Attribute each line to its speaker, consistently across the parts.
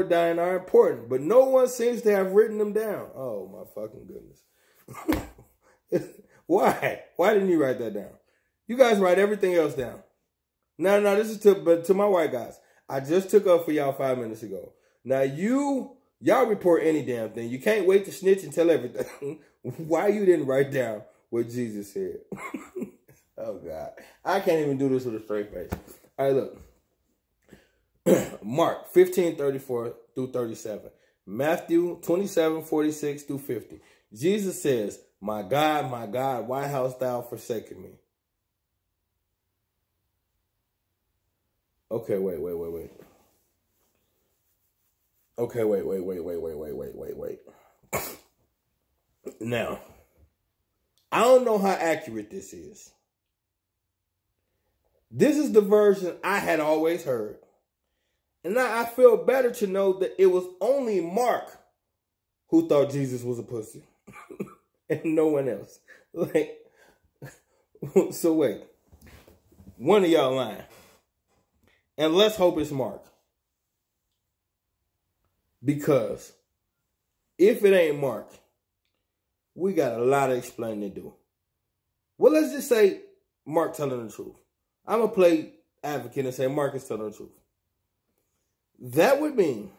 Speaker 1: dying are important, but no one seems to have written them down. Oh, my fucking goodness. Why? Why didn't you write that down? You guys write everything else down. No, this is to my white guys. I just took up for y'all 5 minutes ago. Now y'all report any damn thing. You can't wait to snitch and tell everything. Why you didn't write down what Jesus said? Oh, God. I can't even do this with a straight face. All right, look. Mark 15:34 through 37. Matthew 27:46 through 50. Jesus says, my God, why hast thou forsaken me? Okay, wait. Okay, wait. Now, I don't know how accurate this is. This is the version I had always heard. And now I feel better to know that it was only Mark who thought Jesus was a pussy. And no one else. Like, so wait. One of y'all lying. And let's hope it's Mark. Because if it ain't Mark, we got a lot of explaining to do. Well, let's just say Mark telling the truth. I'm going to play advocate and say Mark is telling the truth. That would mean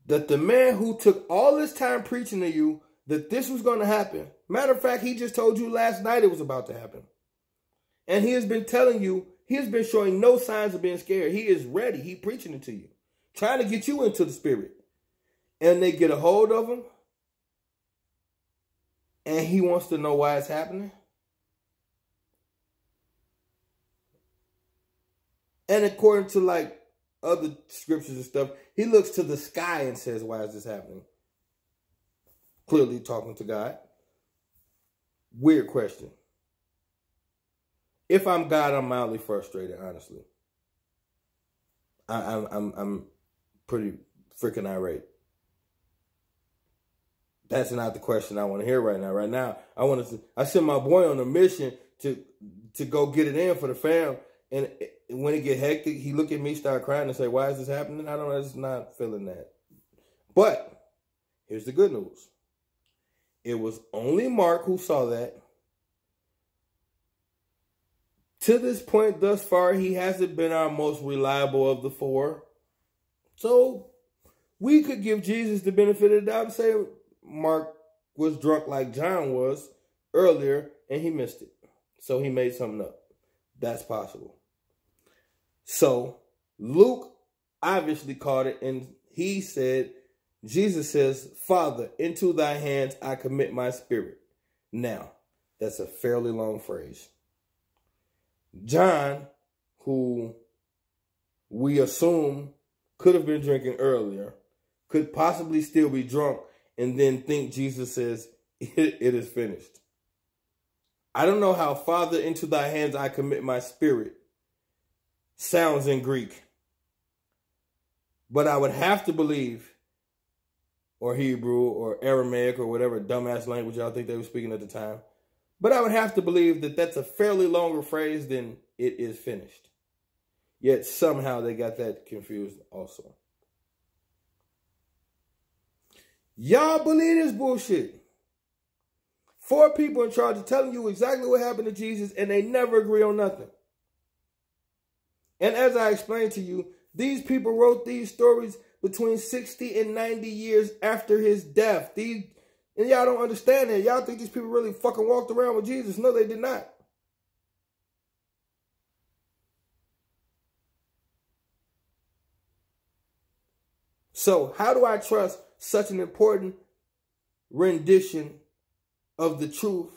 Speaker 1: that the man who took all this time preaching to you that this was going to happen. Matter of fact, he just told you last night it was about to happen. And he has been telling you, he has been showing no signs of being scared. He is ready. He preaching it to you. Trying to get you into the spirit. And they get a hold of him. And he wants to know why it's happening. And according to like other scriptures and stuff, he looks to the sky and says, why is this happening? Clearly talking to God. Weird question. If I'm God, I'm mildly frustrated, honestly. I'm pretty freaking irate. That's not the question I want to hear right now. Right now, I sent my boy on a mission to go get it in for the fam. And when it get hectic, he look at me, start crying and say, why is this happening? I'm just not feeling that. But here's the good news. It was only Mark who saw that. To this point, thus far, he hasn't been our most reliable of the four. So we could give Jesus the benefit of the doubt and say Mark was drunk like John was earlier and he missed it. So he made something up. That's possible. So Luke obviously caught it and he said, Jesus says, Father, into thy hands I commit my spirit. Now, that's a fairly long phrase. John, who we assume could have been drinking earlier, could possibly still be drunk and then think Jesus says, it is finished. I don't know how Father, into thy hands I commit my spirit sounds in Greek. But I would have to believe, or Hebrew, or Aramaic, or whatever dumbass language y'all think they were speaking at the time. But I would have to believe that that's a fairly longer phrase than it is finished. Yet somehow they got that confused also. Y'all believe this bullshit. 4 people in charge of telling you exactly what happened to Jesus and they never agree on nothing. And as I explained to you, these people wrote these stories between 60 and 90 years after his death. And y'all don't understand that. Y'all think these people really fucking walked around with Jesus. No, they did not. So how do I trust such an important rendition of the truth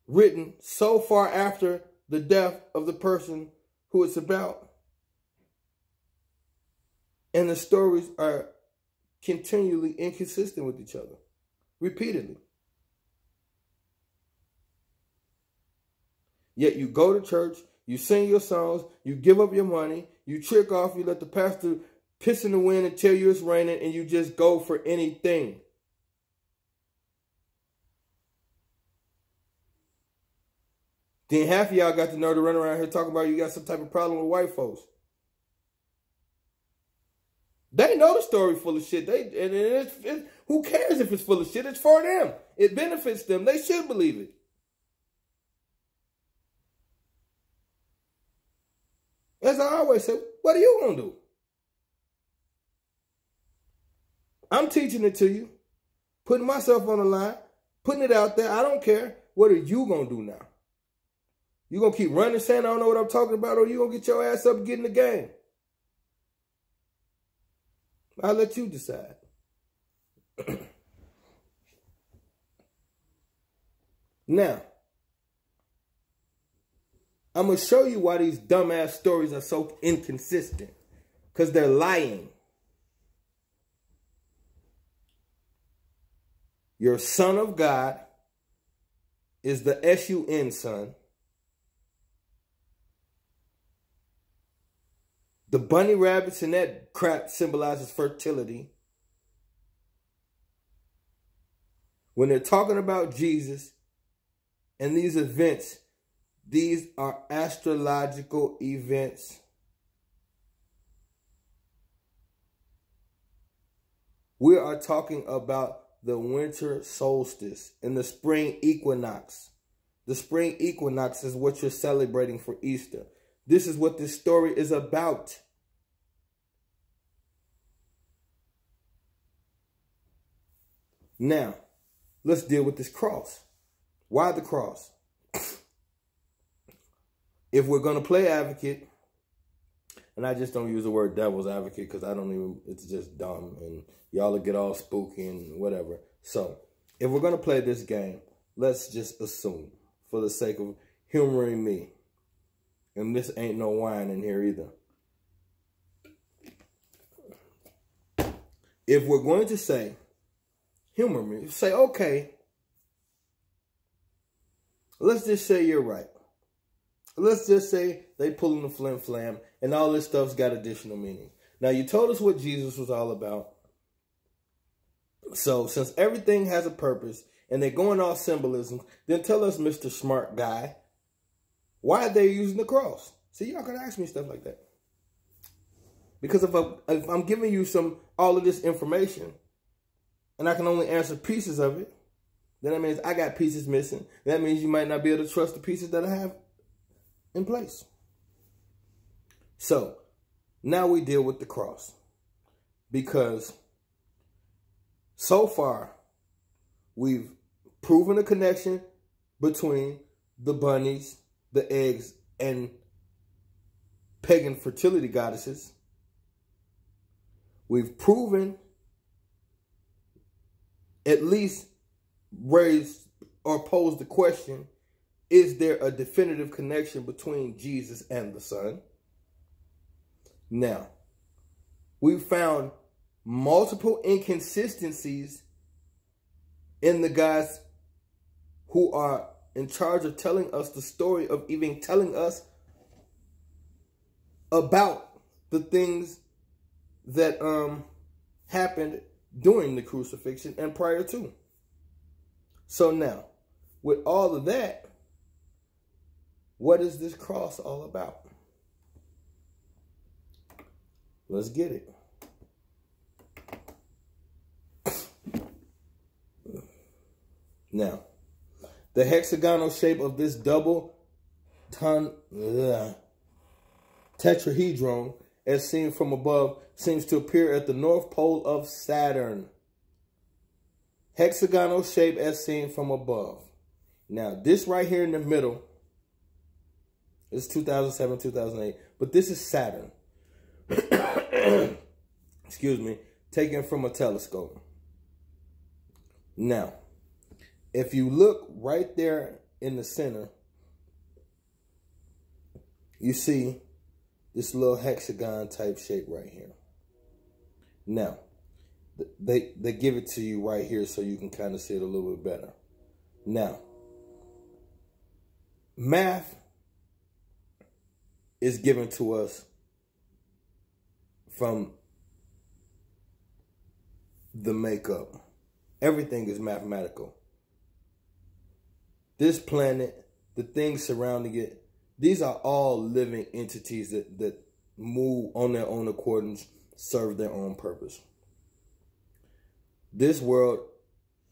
Speaker 1: written so far after the death of the person who it's about? And the stories are continually inconsistent with each other, repeatedly. Yet you go to church, you sing your songs, you give up your money, you trick off, you let the pastor piss in the wind and tell you it's raining, and you just go for anything. Then half of y'all got the nerve to run around here talking about you got some type of problem with white folks. They know the story full of shit. Who cares if it's full of shit? It's for them. It benefits them. They should believe it. As I always say, what are you going to do? I'm teaching it to you, putting myself on the line, putting it out there. I don't care. What are you going to do now? You going to keep running saying I don't know what I'm talking about, or you going to get your ass up and get in the game? I'll let you decide. Now, I'm going to show you why these dumbass stories are so inconsistent. Because they're lying. Your Son of God is the S-U-N son. The bunny rabbits and that crap symbolizes fertility. When they're talking about Jesus and these events, these are astrological events. We are talking about the winter solstice and the spring equinox. The spring equinox is what you're celebrating for Easter. This is what this story is about. Now, let's deal with this cross. Why the cross? If we're going to play advocate, and I just don't use the word devil's advocate because I don't even, it's just dumb and y'all will get all spooky and whatever. So, if we're going to play this game, let's just assume, for the sake of humoring me, and this ain't no wine in here either. If we're going to say, humor me, say, okay, let's just say you're right. Let's just say they pulling the flim flam and all this stuff's got additional meaning. Now, you told us what Jesus was all about. So, since everything has a purpose and they're going off symbolism, then tell us, Mr. Smart Guy, why are they using the cross? See, y'all can ask me stuff like that. Because if I'm giving you all of this information and I can only answer pieces of it, then that means I got pieces missing. That means you might not be able to trust the pieces that I have in place. So, now we deal with the cross. Because so far, we've proven a connection between the bunnies, the eggs, and pagan fertility goddesses. We've proven, at least raised or posed the question, is there a definitive connection between Jesus and the Son? Now, we've found multiple inconsistencies in the guys who are in charge of telling us the story, of even telling us about the things that happened during the crucifixion and prior to. So now, with all of that, what is this cross all about? Let's get it. Now, the hexagonal shape of this double tetrahedron, as seen from above, seems to appear at the north pole of Saturn. Hexagonal shape as seen from above. Now, this right here in the middle is 2007, 2008, but this is Saturn. Excuse me, taken from a telescope. Now, if you look right there in the center, you see this little hexagon type shape right here. Now, they give it to you right here so you can kind of see it a little bit better. Now, math is given to us from the makeup. Everything is mathematical. This planet, the things surrounding it, these are all living entities that move on their own accord and serve their own purpose. This world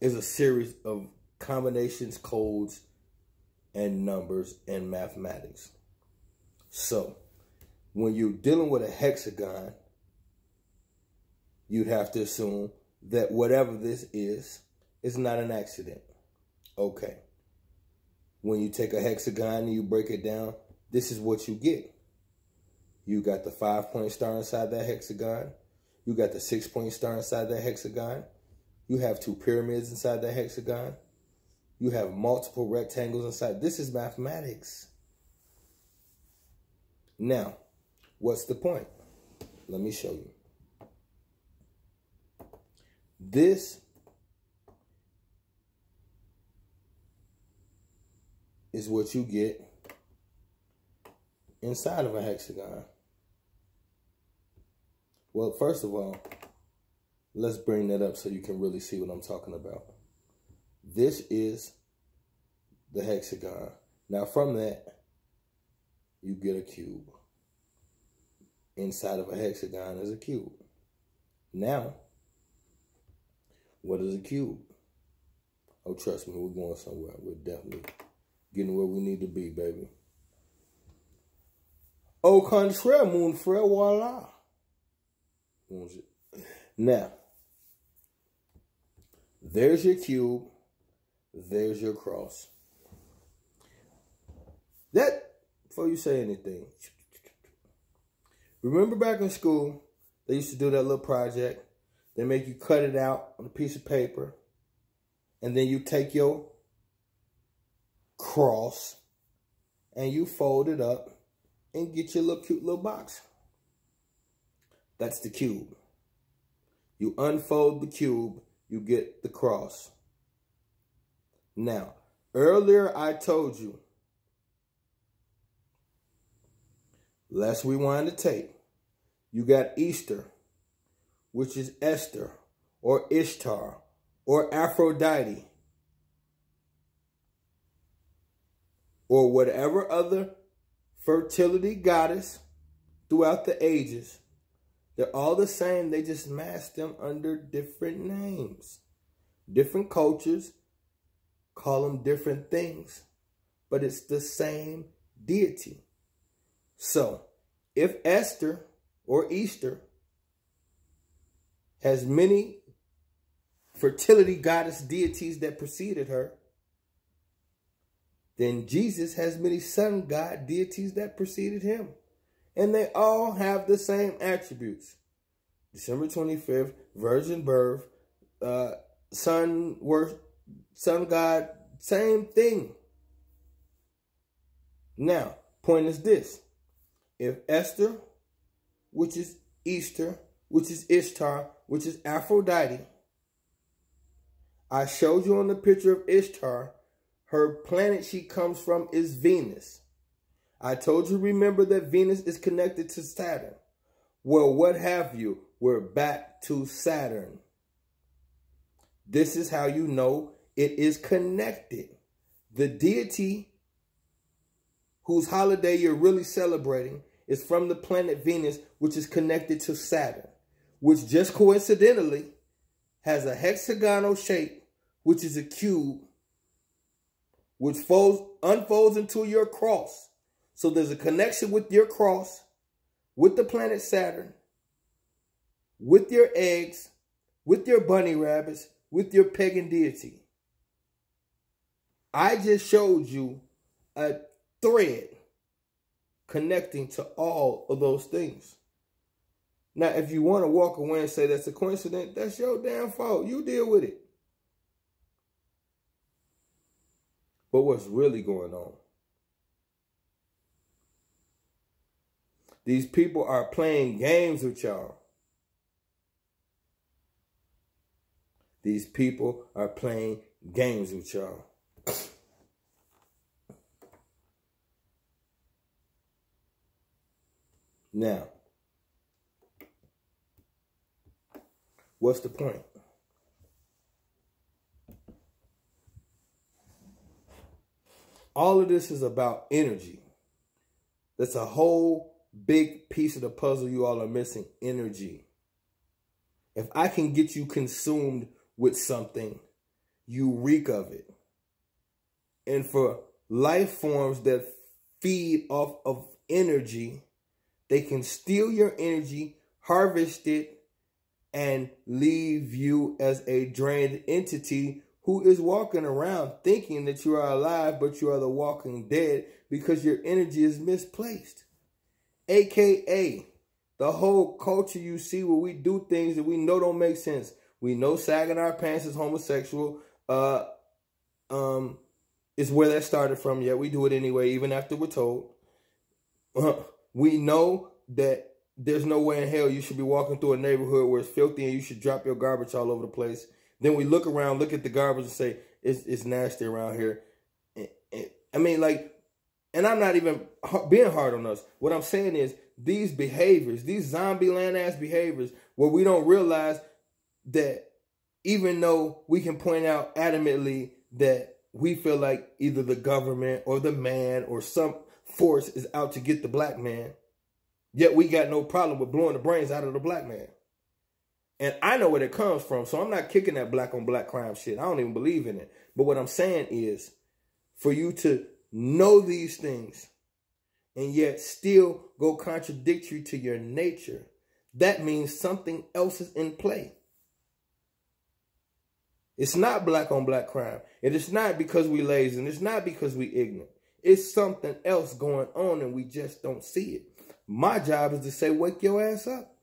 Speaker 1: is a series of combinations, codes, and numbers and mathematics. So, when you're dealing with a hexagon, you'd have to assume that whatever this is not an accident. Okay. When you take a hexagon and you break it down, this is what you get. You got the 5-point star inside that hexagon. You got the 6-point star inside that hexagon. You have 2 pyramids inside that hexagon. You have multiple rectangles inside. This is mathematics. Now, what's the point? Let me show you. This is what you get inside of a hexagon. Well, first of all, let's bring that up so you can really see what I'm talking about. This is the hexagon. Now, from that, you get a cube. Inside of a hexagon is a cube. Now, what is a cube? Oh, trust me, we're going somewhere. We're definitely getting where we need to be, baby. Au contraire, mon frère, voila. Now, there's your cube. There's your cross. That, before you say anything, remember back in school, they used to do that little project. They make you cut it out on a piece of paper, and then you take your cross and you fold it up and get your little cute little box. That's the cube. You unfold the cube, you get the cross. Now, earlier I told you, let's rewind the tape. You got Easter, which is Esther, or Ishtar, or Aphrodite, or whatever other fertility goddess throughout the ages. They're all the same. They just mask them under different names. Different cultures call them different things, but it's the same deity. So, if Esther or Easter has many fertility goddess deities that preceded her, then Jesus has many sun god deities that preceded him. And they all have the same attributes. December 25th, virgin birth, sun god, same thing. Now, point is this. If Esther, which is Easter, which is Ishtar, which is Aphrodite, I showed you on the picture of Ishtar, her planet she comes from is Venus. I told you, remember that Venus is connected to Saturn. Well, what have you? We're back to Saturn. This is how you know it is connected. The deity whose holiday you're really celebrating is from the planet Venus, which is connected to Saturn, which just coincidentally has a hexagonal shape, which is a cube, which unfolds into your cross. So there's a connection with your cross, with the planet Saturn, with your eggs, with your bunny rabbits, with your pagan deity. I just showed you a thread connecting to all of those things. Now, if you want to walk away and say that's a coincidence, that's your damn fault. You deal with it. But what's really going on? These people are playing games with y'all. These people are playing games with y'all. Now, what's the point? All of this is about energy. That's a whole big piece of the puzzle you all are missing: energy. If I can get you consumed with something, you reek of it. And for life forms that feed off of energy, they can steal your energy, harvest it, and leave you as a drained entity who is walking around thinking that you are alive, but you are the walking dead because your energy is misplaced. AKA, the whole culture you see where we do things that we know don't make sense. We know sagging our pants is homosexual. Is where that started from. Yet we do it anyway, even after we're told. We know that there's no way in hell you should be walking through a neighborhood where it's filthy and you should drop your garbage all over the place. Then we look around, look at the garbage and say, it's nasty around here. I mean, like, and I'm not even being hard on us. What I'm saying is these behaviors, these zombie land ass behaviors, where we don't realize that even though we can point out adamantly that we feel like either the government or the man or some force is out to get the black man, yet we got no problem with blowing the brains out of the black man. And I know where it comes from, so I'm not kicking that black on black crime shit. I don't even believe in it. But what I'm saying is, for you to know these things and yet still go contradictory to your nature, that means something else is in play. It's not black on black crime. And it's not because we lazy, and it's not because we ignorant. It's something else going on and we just don't see it. My job is to say, wake your ass up.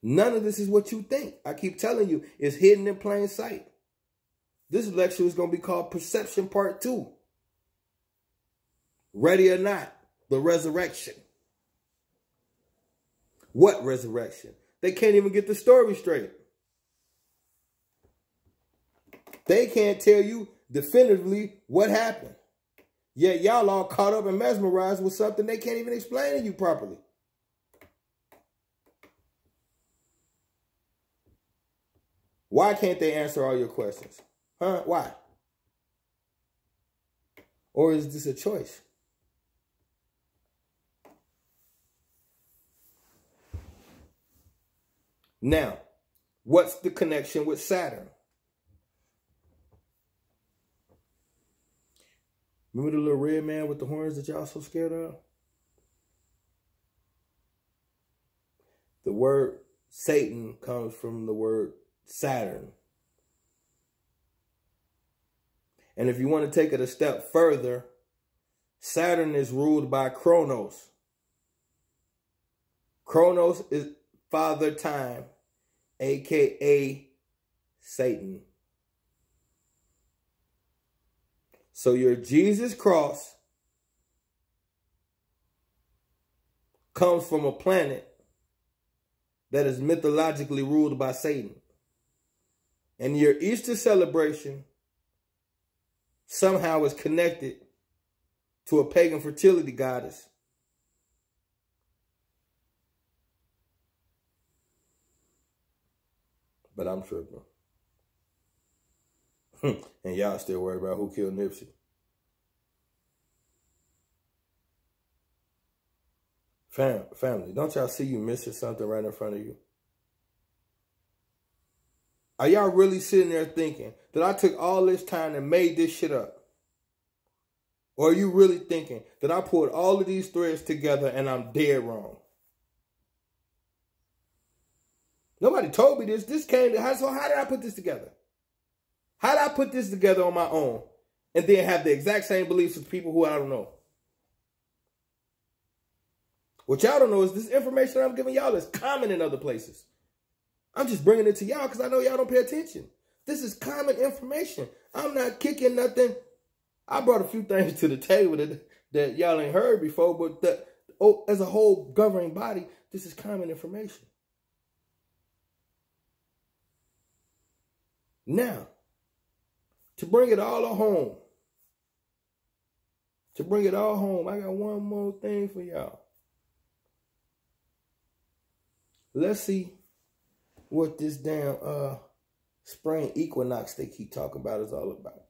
Speaker 1: None of this is what you think. I keep telling you, it's hidden in plain sight. This lecture is going to be called Perception Part 2. Ready or not, the resurrection. What resurrection? They can't even get the story straight. They can't tell you definitively what happened. Yet y'all all caught up and mesmerized with something they can't even explain to you properly. Why can't they answer all your questions? Huh? Why? Or is this a choice? Now, what's the connection with Saturn? Remember the little red man with the horns that y'all so scared of? The word Satan comes from the word Saturn. And if you want to take it a step further, Saturn is ruled by Kronos. Kronos is Father Time, aka Satan. So your Jesus cross comes from a planet that is mythologically ruled by Satan. And your Easter celebration somehow is connected to a pagan fertility goddess. But I'm tripping. And y'all still worried about who killed Nipsey. Family, don't y'all see you missing something right in front of you? Are y'all really sitting there thinking that I took all this time and made this shit up? Or are you really thinking that I pulled all of these threads together and I'm dead wrong? Nobody told me this. This came to, so how did I put this together? How did I put this together on my own and then have the exact same beliefs as people who I don't know? What y'all don't know is this information I'm giving y'all is common in other places. I'm just bringing it to y'all because I know y'all don't pay attention. This is common information. I'm not kicking nothing. I brought a few things to the table that y'all ain't heard before, but as a whole governing body, this is common information. Now, to bring it all home, I got one more thing for y'all. Let's see what this damn spring equinox they keep talking about is all about.